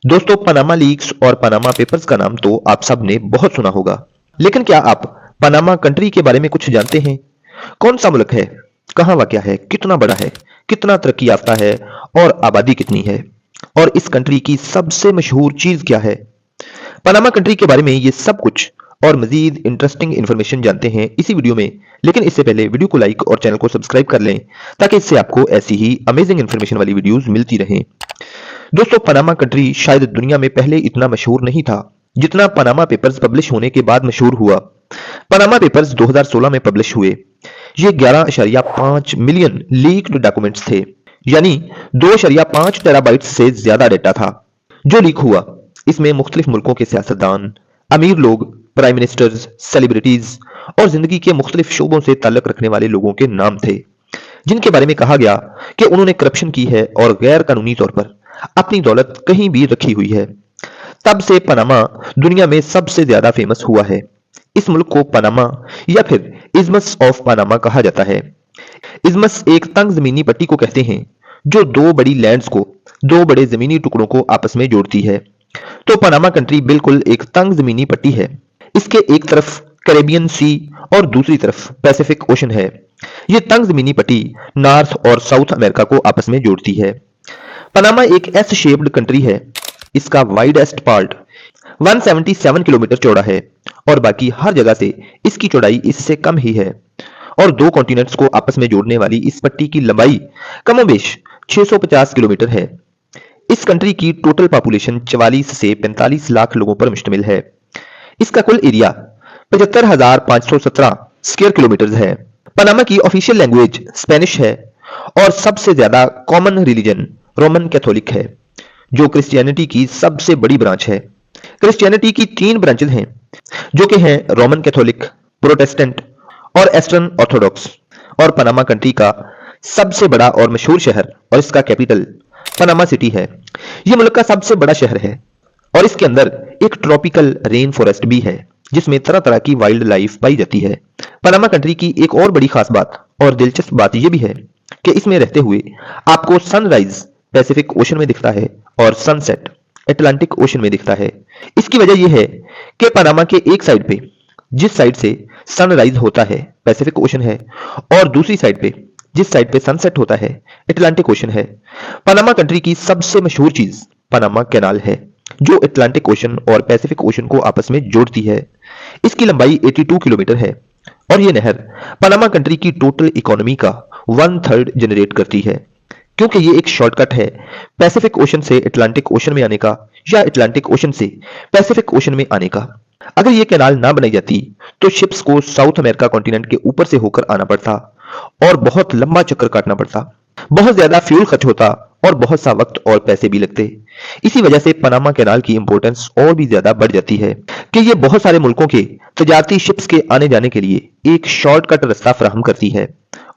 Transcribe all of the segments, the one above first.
दोस्तों, Panama leaks और Panama papers का नाम तो आप सब ने बहुत सुना होगा, लेकिन क्या आप पनामा कंट्री के बारे में कुछ जानते हैं? कौन सा मुल्क है, कहाँ वाक़या है, कितना बड़ा है, कितना तरक्की याफ्ता है और आबादी कितनी है, और इस कंट्री की सबसे मशहूर चीज क्या है? पनामा कंट्री के बारे में ये सब कुछ और मजीद इंटरेस्टिंग इन्फॉर्मेशन जानते हैं इसी वीडियो में। लेकिन इससे पहले वीडियो को लाइक और चैनल को सब्सक्राइब कर लें, ताकि इससे आपको ऐसी ही अमेजिंग इन्फॉर्मेशन वाली वीडियोस मिलती रहें। दोस्तों, पनामा कंट्री शायद दुनिया में पहले इतना मशहूर नहीं था जितना पनामा पेपर्स पब्लिश होने के बाद मशहूर हुआ। पनामा पेपर्स 2016 में पब्लिश हुए। ये 11.5 मिलियन लीक्ड डॉक्यूमेंट्स थे, यानी 2.5 टेराबाइट से ज्यादा डेटा था जो लीक हुआ। इसमें मुख्तलिफ मुल्कों के सियासतदान, अमीर लोग, प्राइम मिनिस्टर्स, सेलिब्रिटीज और जिंदगी के मुख्तलिफ शोबों से ताल्लुक रखने वाले लोगों के नाम थे, जिनके बारे में कहा गया कि उन्होंने करप्शन की है और गैर कानूनी तौर पर अपनी दौलत कहीं भी रखी हुई है। तब से पनामा दुनिया में सबसे ज्यादा फेमस हुआ है। इस मुल्क को पनामा या फिर इज़्मस ऑफ पनामा कहा जाता है। इज़्मस एक तंग जमीनी पट्टी को कहते हैं जो दो बड़ी लैंड्स को, दो बड़े जमीनी टुकड़ों को आपस में जोड़ती है। तो पनामा कंट्री बिल्कुल एक तंग जमीनी पट्टी है। इसके एक तरफ कैरेबियन सी और दूसरी तरफ पैसिफिक ओशन है। ये तंग जमीनी पट्टी नॉर्थ और साउथ अमेरिका को आपस में जोड़ती है। पनामा एक एस शेप्ड कंट्री है। इसका वाइडेस्ट पार्ट 177 किलोमीटर चौड़ा है और बाकी हर जगह से इसकी चौड़ाई इससे कम ही है। और दो कॉन्टिनेंट्स को आपस में जोड़ने वाली इस पट्टी की लंबाई कमोबेश 650 किलोमीटर है। इस कंट्री की टोटल पॉपुलेशन 44 से 45 लाख लोगों पर मुश्तमिल है। इसका कुल एरिया 75,517 स्क्वायर किलोमीटर है। पनामा की ऑफिशियल लैंग्वेज स्पेनिश है और सबसे ज्यादा कॉमन रिलीजन रोमन कैथोलिक है, जो क्रिश्चियनिटी की सबसे बड़ी ब्रांच है। क्रिश्चियनिटी की 3 ब्रांचेज हैं, जो कि हैं रोमन कैथोलिक, प्रोटेस्टेंट और ईस्टर्न ऑर्थोडॉक्स। और पनामा कंट्री का सबसे बड़ा और मशहूर शहर और इसका कैपिटल पनामा सिटी है। यह मुल्क का सबसे बड़ा शहर है और इसके अंदर एक ट्रॉपिकल रेन फॉरेस्ट भी है, जिसमें तरह तरह की वाइल्ड लाइफ पाई जाती है। पनामा कंट्री की एक और बड़ी खास बात और दिलचस्प बात यह भी है कि इसमें रहते हुए आपको सनराइज पैसिफिक ओशन में दिखता है और सनसेट अटलांटिक ओशन में दिखता है। इसकी वजह यह है कि पनामा के एक साइड पे, जिस साइड से सनराइज होता है, पैसिफिक ओशन है, और दूसरी साइड पे, जिस साइड पे सनसेट होता है, अटलांटिक ओशन है। पनामा कंट्री की सबसे मशहूर चीज पनामा कैनाल है, जो अटलांटिक ओशन और पैसिफिक ओशन को आपस में जोड़ती है। इसकी लंबाई 82 किलोमीटर है और यह नहर पनामा कंट्री की टोटल इकोनॉमी का 1/3 जनरेट करती है, क्योंकि ये एक शॉर्टकट है पैसिफिक ओशन से अटलांटिक ओशन में आने का या अटलांटिक ओशन से पैसिफिक ओशन में आने का। अगर ये कैनाल ना बनाई जाती तो शिप्स को साउथ अमेरिका कॉन्टिनेंट के ऊपर से होकर आना पड़ता और बहुत लंबा चक्कर काटना पड़ता, बहुत ज्यादा फ्यूल खर्च होता और बहुत सा वक्त और पैसे भी लगते। इसी वजह से पनामा कैनाल की इंपॉर्टेंस और भी ज्यादा बढ़ जाती है कि ये बहुत सारे मुल्कों के तजारती शिप्स के आने जाने के लिए एक शॉर्टकट रास्ता फराहम करती है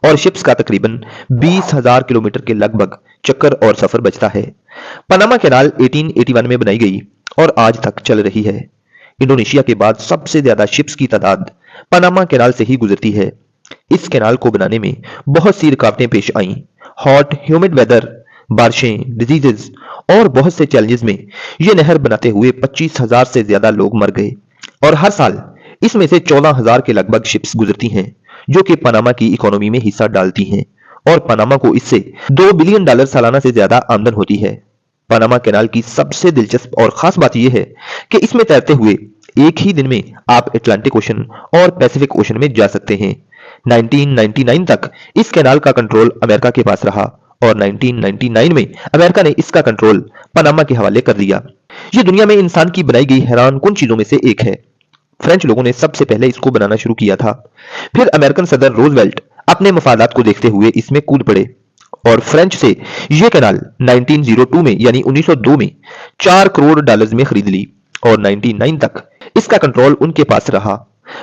और शिप्स का तकरीबन 20,000 किलोमीटर के लगभग चक्कर और सफर बचता है। पनामा कैनाल 1881 में बनाई गई और आज तक चल रही है। इंडोनेशिया के बाद सबसे ज्यादा शिप्स की तादाद पनामा कैनाल से ही गुजरती है। इस कैनाल को बनाने में बहुत सी रुकावटें पेश आईं। हॉट ह्यूमिड वेदर, बारिशें, डिजीजेज और बहुत से चैलेंजेस में यह नहर बनाते हुए 25,000 से ज्यादा लोग मर गए और हर साल इसमें से 14,000 के लगभग शिप्स गुजरती हैं, जो कि पनामा की इकोनॉमी में हिस्सा डालती हैं और पनामा को इससे $2 बिलियन सालाना से ज्यादा आमदन होती है। पनामा कैनाल की सबसे दिलचस्प और खास बात यह है कि इसमें तैरते हुए एक ही दिन में आप अटलांटिक ओशन और पैसिफिक ओशन में जा सकते हैं। 1999 तक इस कैनाल का कंट्रोल अमेरिका के पास रहा और 1999 में अमेरिका ने इसका कंट्रोल पनामा के हवाले कर दिया। ये दुनिया में इंसान की बनाई गई हैरान कुन चीजों में से एक है। फ्रेंच लोगों ने सबसे पहले इसको बनाना शुरू किया था। फिर अमेरिकन सदर रोजवेल्ट अपने मफादात को देखते हुए इसमें कूद पड़े और फ्रेंच से यह कैनाल 1902 में यानी 1902 में $4 करोड़ में खरीद ली और 99 तक इसका कंट्रोल उनके पास रहा।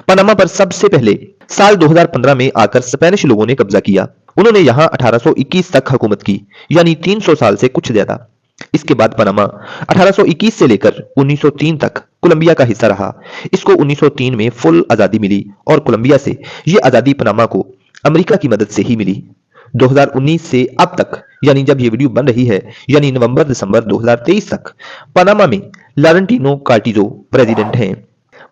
पनामा पर सबसे पहले साल 2015 में आकर स्पेनिश लोगों ने कब्जा किया। उन्होंने यहाँ 1821 तक हुकूमत की, यानी 300 साल से कुछ ज्यादा। इसके बाद पनामा 1821 से लेकर 1903 तक कोलंबिया का हिस्सा रहा। इसको 1903 में फुल आजादी मिली और कोलंबिया से ये आजादी पनामा को अमेरिका की मदद से ही मिली। 2019 से अब तक, यानी जब ये वीडियो बन रही है, यानी नवंबर दिसंबर 2023 तक, पनामा में लॉरेंटिनो कार्टिजो प्रेसिडेंट हैं।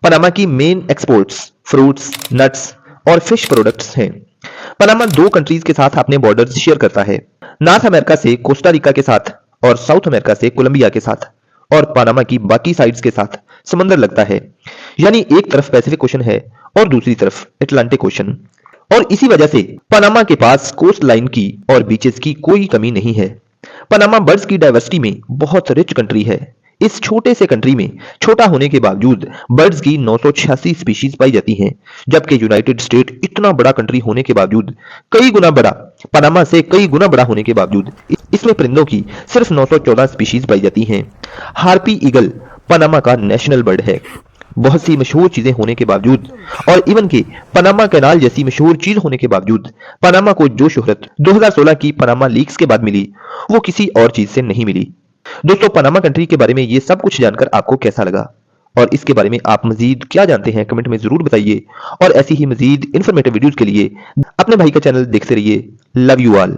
पनामा की मेन एक्सपोर्ट्स फ्रूट्स, नट्स और फिश प्रोडक्ट्स हैं। पनामा दो कंट्रीज के साथ अपने बॉर्डर्स शेयर करता है, नॉर्थ अमेरिका से कोस्टा रिका के साथ और साउथ अमेरिका से कोलंबिया के साथ, और पनामा की बाकी साइड्स के साथ समंदर लगता है। यानी एक तरफ पैसिफिक ओशन है और दूसरी तरफ अटलांटिक ओशन, और इसी वजह से पनामा के पास कोस्ट लाइन की और बीचेस की कोई कमी नहीं है। पनामा बर्ड्स की डाइवर्सिटी में बहुत रिच कंट्री है। इस छोटे से कंट्री में छोटा होने के बावजूद बर्ड्स की 986 स्पीशीज पाई जाती हैं, जबकि यूनाइटेड स्टेट इतना बड़ा कंट्री होने के बावजूद, कई गुना बड़ा, पनामा से कई गुना बड़ा होने के बावजूद इसमें परिंदों की सिर्फ 914 स्पीशीज पाई जाती हैं। हार्पी ईगल पनामा का नेशनल बर्ड है। बहुत सी मशहूर चीजें होने के बावजूद और इवन के पनामा कैनाल जैसी मशहूर चीज होने के बावजूद पनामा को जो शोहरत 2016 की पनामा लीक्स के बाद मिली, वो किसी और चीज से नहीं मिली। दोस्तों, पनामा कंट्री के बारे में ये सब कुछ जानकर आपको कैसा लगा, और इसके बारे में आप मजीद क्या जानते हैं, कमेंट में जरूर बताइए। और ऐसी ही मजीद इन्फॉर्मेटिव वीडियोस के लिए अपने भाई का चैनल देखते रहिए। Love you all.